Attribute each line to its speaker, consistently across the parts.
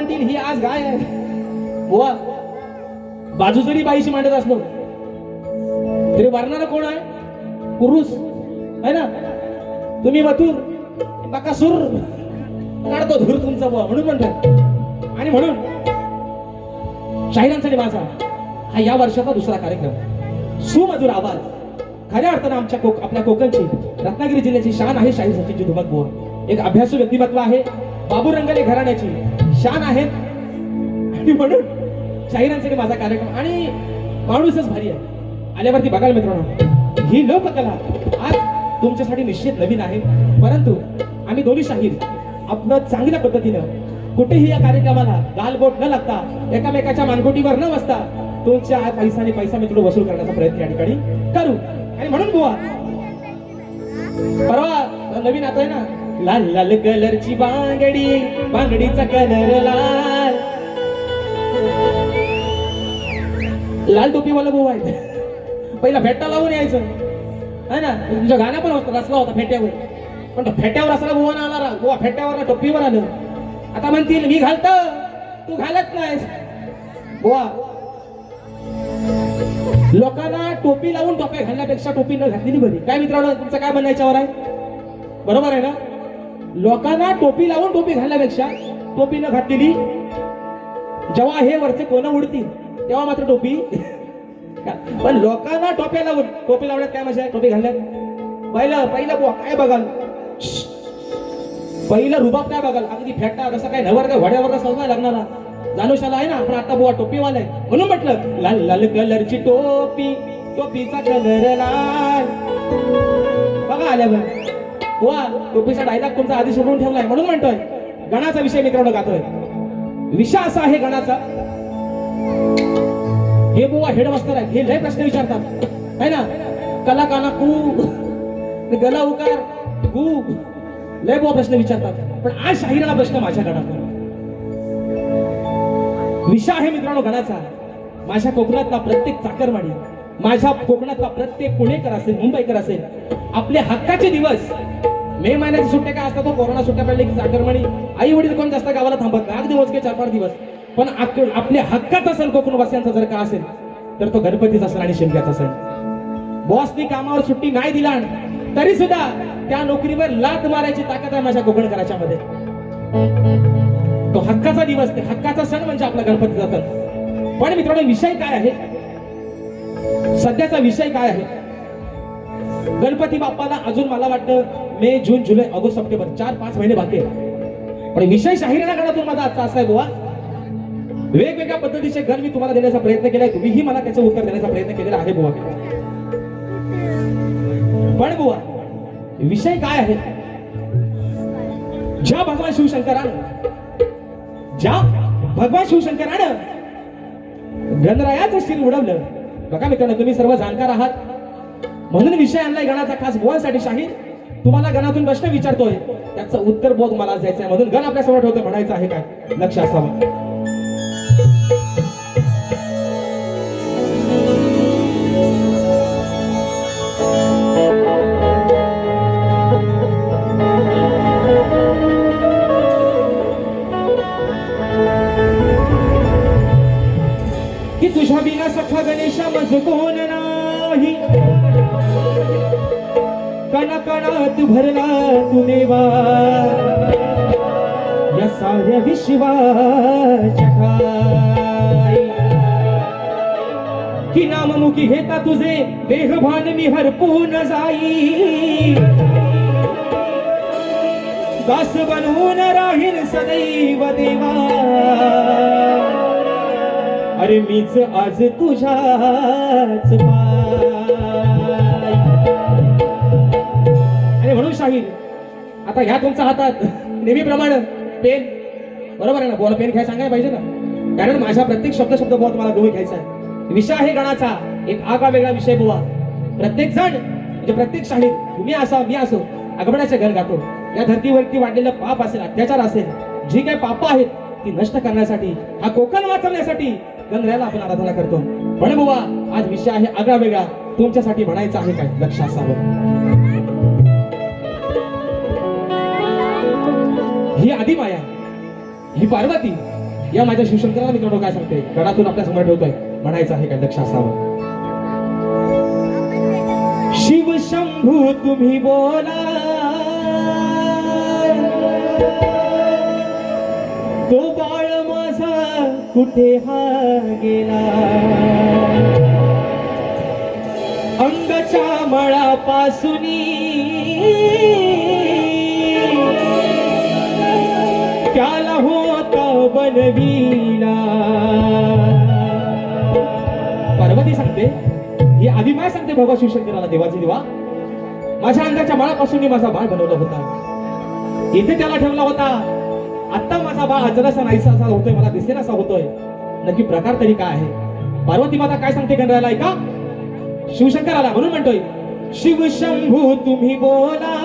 Speaker 1: म्हणतील ही आज गाय आहे. बुवा बाजू जरी बाईशी मांडत असलो तरी वारणारा कोण आहे? पुरुष आहे ना. तुम्ही मथुर बकासूर काढतो धूर तुमचा बुवा म्हणून म्हणतात. आणि म्हणून शाहिरांसाठी माझा हा या वर्षाचा दुसरा कार्यक्रम. सुमधुर आवाज, खऱ्या अर्थानं आमच्या आपल्या कोकणची रत्नागिरी जिल्ह्याची शान आहे शाहीर सचिनजी धुमक बुवा. एक अभ्यासू व्यक्तिमत्व आहे. बाबू रंगाले घराण्याची शान आहे. आणि म्हणून शाहिरांसाठी माझा कार्यक्रम. आणि माणूसच भारी आहे. आल्यावरती बघाल मित्रांनो, ही लोककला आज तुमच्यासाठी निश्चित नवीन आहे. परंतु आम्ही दोन्ही शाहीर आपलं चांगल्या पद्धतीनं कुठेही या कार्यक्रमाला गालबोट न लागता एकामेकाच्या मानगोटीवर न बसता तुमच्या पैशाने पैसा मित्र वसूल करण्याचा प्रयत्न या ठिकाणी करू. आणि म्हणून बुवा परवा नवीन आता आहे ना, लाल लाल कलरची बांगडी, बांगडीचा कलर लाल, लाल टोपीवाला बुवा आहे. पहिला फेटा लावून यायचं है ना. तुमच्या गाणं पण होतं, रचला होता फेट्यावर. पण तो फेट्यावर असला बुवा ना आला, बुवा फेट्यावर टोपीवर आलं. आता म्हणतील मी घालतो तू घालत नाहीस. बुवा लोकांना टोपी लावून टोप्या घालण्यापेक्षा टोपी न घातलेली बरी. काय मित्रांनो, तुमचं काय म्हणणं याच्यावर आहे? बरोबर आहे ना. लोकांना टोपी लावून टोपी घालण्यापेक्षा टोपी न घातलेली. जेव्हा हे वरचे कोण उडतील तेव्हा मात्र टोपी. पण लोकांना टोप्या लावून, टोपी लावण्यात काय मजा आहे? टोपी घालण्यात पहिलं बुवा काय बघाल, पहिलं रुबाब काय बघाल, अगदी फेटा कसं काय नवर काय वड्यावर सजवाय लागणारा जानुशाला आहे ना. पण आता बुवा टोपीवाला आहे म्हणून म्हटलं लाल लाल कलरची टोपी, टोपीचा कलर लाल. बघा आल्या बुवा टोपीचा डायलॉग तुमचा आधी सोडून ठेवलाय म्हणून म्हणतोय. गणाचा विषय मित्रांनो गातोय. विषय असा आहे गणाचा. हे बुवा हेडमास्तर आहेत. हे लय प्रश्न विचारतात है ना. कला काना कू, गला उकार गु, लय बुवा प्रश्न विचारतात. पण आज शाहिराला प्रश्न माझ्या गणाचा विषय आहे मित्रांनो गणाचा. माझ्या कोकणातला प्रत्येक चाकरमानी, माझ्या कोकणातला प्रत्येक पुणेकर असेल, मुंबईकर असेल, आपले हक्काचे दिवस, मे महिन्याची सुट्ट्या काय असतात, तो कोरोना सुट्ट्या पडले की चाकरमानी आई वडील कोण जास्त गावाला थांबत नाही, अगदी मोजके 4-5 दिवस. पण आपल्या हक्काचा सण कोकणवासियांचा जर का असेल तर तो गणपतीचा सण आणि शिमग्याचा सण. बॉसनी कामावर सुट्टी नाही दिला तरी सुद्धा त्या नोकरीवर लात मारायची ताकद आहे माझ्या कोकणकराच्या मध्ये. तो हक्काचा दिवस, ते हक्काचा सण म्हणजे आपला गणपतीचा सण. पण मित्रांनो विषय काय आहे, सध्याचा विषय काय आहे? गणपती बाप्पाला अजून मला वाटतं मे, जून, जुलै, ऑगस्ट, सप्टेंबर 4-5 महिने बाकी आहे. पण विषय शाहिराला गणातून माझा आजचा असा आहे बुवा, वेगवेगळ्या पद्धतीचे गण मी तुम्हाला देण्याचा प्रयत्न केलाय. तुम्हीही मला त्याचं उत्तर देण्याचा प्रयत्न केलेला आहे बुवा. पण बुवा विषय काय आहे? ज्या भगवान शिवशंकरानं गणरायाचं शिर उडवलं. बघा मित्रांनो, तुम्ही सर्व जाणकार आहात म्हणून विषय आणलाय गणाचा खास बुवांसाठी. शाहीर तुम्हाला गणातून प्रश्न विचारतोय, त्याचं उत्तर बोध मला द्यायचं आहे. म्हणून गण आपल्या समोर ठेवतोय, म्हणायचं आहे काय? लक्ष असावं. की तुझ्या बिना सखा गणेशा मज कोण नाही, कणाकणात भरला तू देवा या साऱ्या विश्वाच्या ठाई. की नाममुखी घेता तुझे देहभान मी हरपून जाई, दास बनवून राहील सदैव देवा. अरे मीच आज तुझ्याच पाय. आणि म्हणून शाहीर आता ह्या तुमच्या हातात नेहमीप्रमाणे पेन, बरोबर आहे ना. बोला पेन घ्याय सांगायला पाहिजे ना, कारण माझ्या प्रत्येक शब्द बुवा तुम्हाला गवळी घ्यायचा आहे. विषय आहे गणाचा एक आगळा वेगळा विषय बुवा. प्रत्येक जण म्हणजे प्रत्येक शाहीर, तुम्ही असा मी असो, आगमनाचे घर गातो. या धर्तीवरती वाढलेलं पाप असेल, अत्याचार असेल, जी काही पाप आहेत ती नष्ट करण्यासाठी, हा कोकण वाचवण्यासाठी गणरायाला आपण आराधना करतो. पण बुवा आज विषय आहे आगळा वेगळा, तुमच्यासाठी म्हणायचं आहे काय? लक्ष असावं. ही आदिमाया, ही पार्वती, या माझ्या शिवशंकराला मित्रांनो काय सांगते, गडातून आपल्या समोर ठेवतोय, म्हणायचं आहे काय, लक्ष असावं. शिव शंभू तुम्ही बोला, तो बाळ माझा कुठे हा गेला, अंगाच्या मळापासूनी त्याला होता बनविला. पार्वती सांगते, ही अभिमान सांगते भगवान शिवशंकराला, देवाचे देवा माझ्या अंगाच्या बाळापासून मी माझा बाळ बनवला होता, इथे त्याला ठेवला होता, आता माझा बाळ अजरासा नाहीसा असा होतोय, मला दिसेना असा होतोय, नक्की प्रकार तरी काय आहे. पार्वती माता काय सांगते गणरायाला ऐका, शिवशंकराला म्हणून म्हणतोय, शिव शंभू तुम्ही बोला,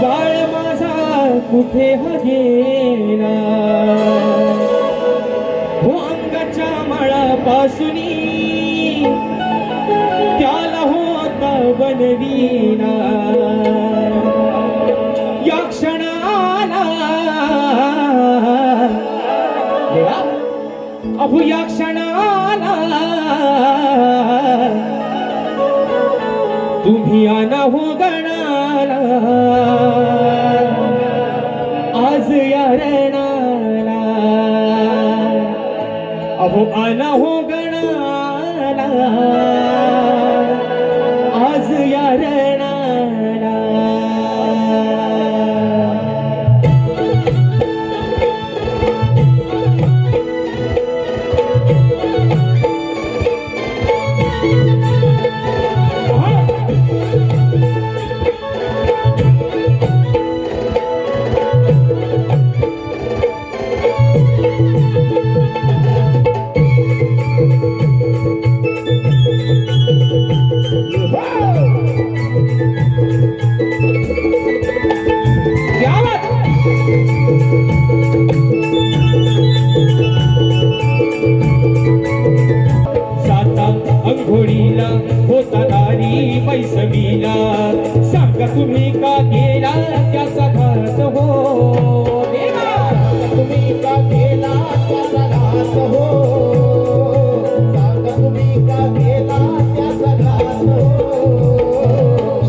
Speaker 1: बाळ माझा कुठे हा गेला, हो अंगाच्या माळापासूनी त्याला होता बनविला, या क्षणाला देवा अहो या क्षणाला तुम्ही आना हो गणाला, आज या रणाला अहो आना हो गणाला, आज या रणाला. अंघोळीला होता दारी पैसवीला, सांगा तुम्ही का केला त्याचा घात हो, देवा तुम्ही का केला त्याचा घात हो, सांगा तुम्ही का केला त्याचा घात हो.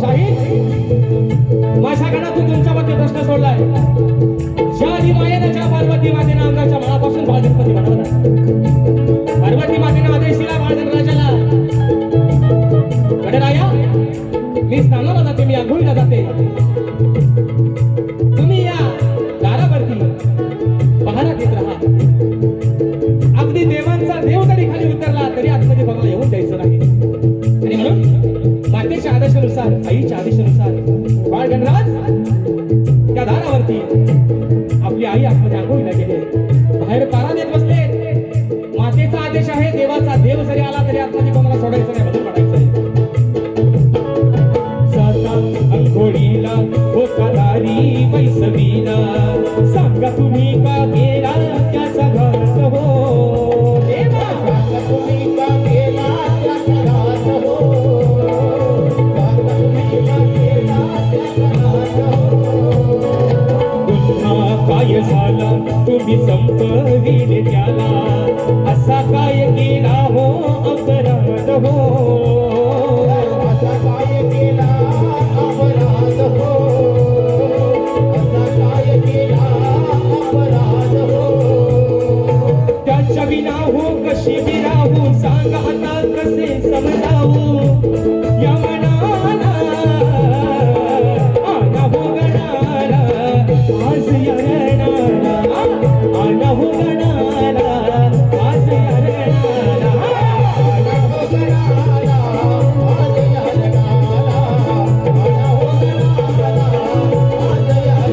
Speaker 1: शाहीर माझ्या गणातून तुमच्यामध्ये प्रश्न सोडलाय, ज्या आधी मायेनं ज्या पार्वती मातेनं अंगाच्या मळापासून बाळ गणपती बनवला, पार्वती मातेनं आदेश दिला बाळ गणराजाला, गणराया मी स्नानाला जाते, मी आंघोळीला जाते, तुम्ही या दारावरती पहारा देत राहा, अगदी देवांचा देव जरी खाली उतरला तरी आतमध्ये बघायला येऊन द्यायचं नाही. आणि म्हणून मातेच्या आदेशानुसार, आईच्या आदेशानुसार बाळ गणराज त्या दारावरती आपली आई आतमध्ये आंघोळीला गेले, बाहेर पारा देत बसले. मातेचा आदेश आहे, देवाचा देव जरी आला तरी आतमध्ये कोणाला सोडायचं नाही, बदल पडायचं. अंघोळीला होता दारी पैसवीला, सांगा तुम्ही का केला त्याचा घात हो, देवा सांगा तुम्ही का केला त्याचा घात हो, सांगा तुम्ही का केला त्याचा घात हो. पुन्हा काय झाला तुम्ही संपविले त्याला, असा काय केला हो अपराध हो, असा काय केला अपराध हो, असा काय केला अपराध हो. त्याच्या विना हो कशी विराहू, सांगा आता कसे समजावू, या मनाला आना हो गणाला, आज या रणाला आना हो गणाला, आज या रणाला आना हो गणाला, आज या रणाला आना हो गणाला, आज या रणाला.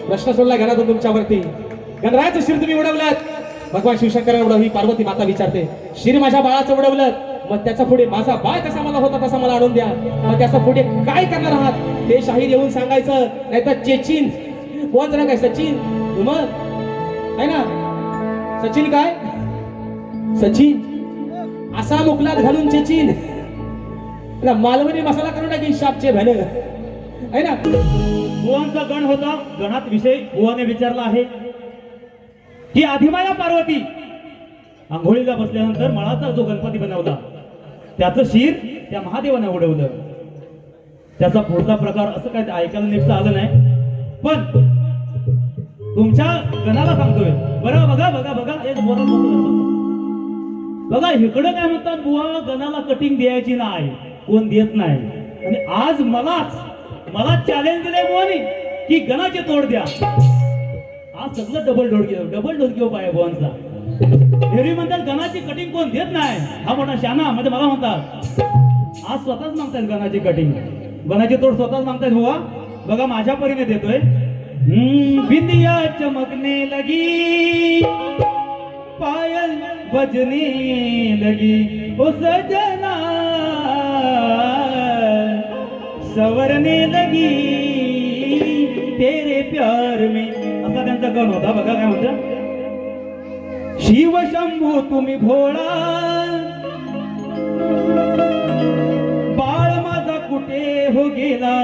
Speaker 1: प्रश्न सोडला घरातून तुमच्यावरती, गणरायाचं शिर तुम्ही उडवलात, भगवान शिवशंकर एवढं ही पार्वती माता विचारते, शिर माझ्या बाळाचं उडवलं, मग त्याचा पुढे माझा बाळ कसा मला होता तसा मला आणून द्या, मग त्याचा पुढे काय करणार आहात ते शाहीर येऊन सांगायचं, नाहीतर चेचिन कोण जरा काय सचिन मग आहे ना, सचिन काय सचिन असा मुकलात घालून चेचिन ना, मालवणी मसाला करून टाकी शापचे भन आहे ना.
Speaker 2: बुवांचा गण होता, गणात विषय बुवाने विचारला आहे की आदिमाया पार्वती आंघोळीला बसल्यानंतर मळाचा जो गणपती बनवला त्याचं शिर त्या महादेवाने उडवलं. त्याचा पुढचा प्रकार असं काय ऐकायला नीट आलं नाही, पण तुमच्या गणाला सांगतोय बरं. बघा बघा बघा एक बघा इकडं काय म्हणतात, बुवा गणाला कटिंग द्यायची नाही, कोण देत नाही, आणि आज मला चॅलेंज दिलंय बुवानी की गणाचे तोड द्या. आज सगळं डबल डोळकी पाय बुवांचा. एरवी म्हणतात गणाची कटिंग कोण देत नाही, हा मोठा शाना म्हणजे मला म्हणतात. आज स्वतःच मागतायत गणाची कटिंग, गणाची तोड स्वतःच मागतायत बुवा. बघा माझ्या परीने देतोय. बिंदिया चमकने लगी पायल बजने लगी ओ सजना सवरने लगी तेरे प्यार में, असा त्यांचा गण होता. बघा काय म्हणता, शिव शंभू तुम्ही भोळा बाळ माझा कुठे हो गेला,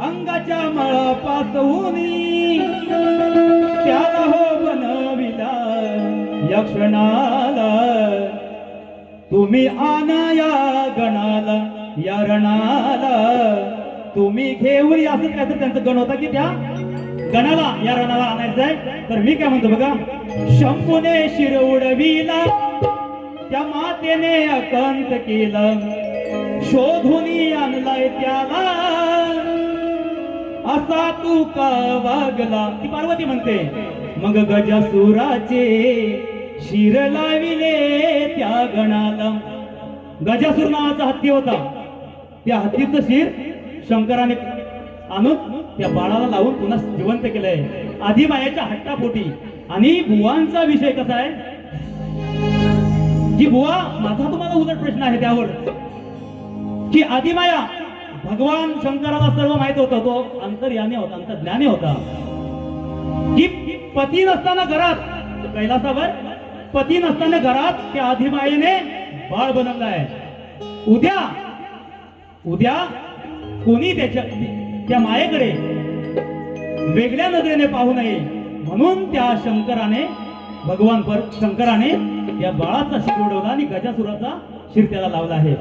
Speaker 2: अंगाच्या मळा पासवूनी त्याला हो बनविला, या क्षणाला तुम्ही आणा या गणाला, या रणाला तुम्ही घेऊन या. असं काय तर त्यांचं गण होता की त्या गणाला या रणाला आणायचंय. तर मी काय म्हणतो बघा, शंभूने शिर उडविला त्या मातेने अकंत केलं, शोधून आणलाय त्याला असा तू का वागला. ती पार्वती म्हणते, मग गजासुराचे शिर लाविले त्या गणाला. गजासूर नावाचा हत्ती होता, त्या हत्तीचं शिर शंकराने आणून त्या बाळाला लावून पुन्हा जिवंत केलंय आदिमायाच्या हट्टापोटी. आणि बुवांचा विषय कसा आहे की बुवा, माझा तुम्हाला उलट प्रश्न आहे त्यावर की आदिमाया भगवान शंकराला सर्व माहित होतं, तो अंतर्यामी होता, अंतर्ज्ञानी होता, की पती नसताना घरात कैलासावर पती नसताना घरात त्या आदिमायेने बाळ बनवलाय. उद्या कोणी त्या मायेकडे वेगळ्या नजरेने पाहू नये म्हणून त्या शंकराने या बाळाचा शिर उडवला आणि गजासुराचा शिर त्याला लावला आहे.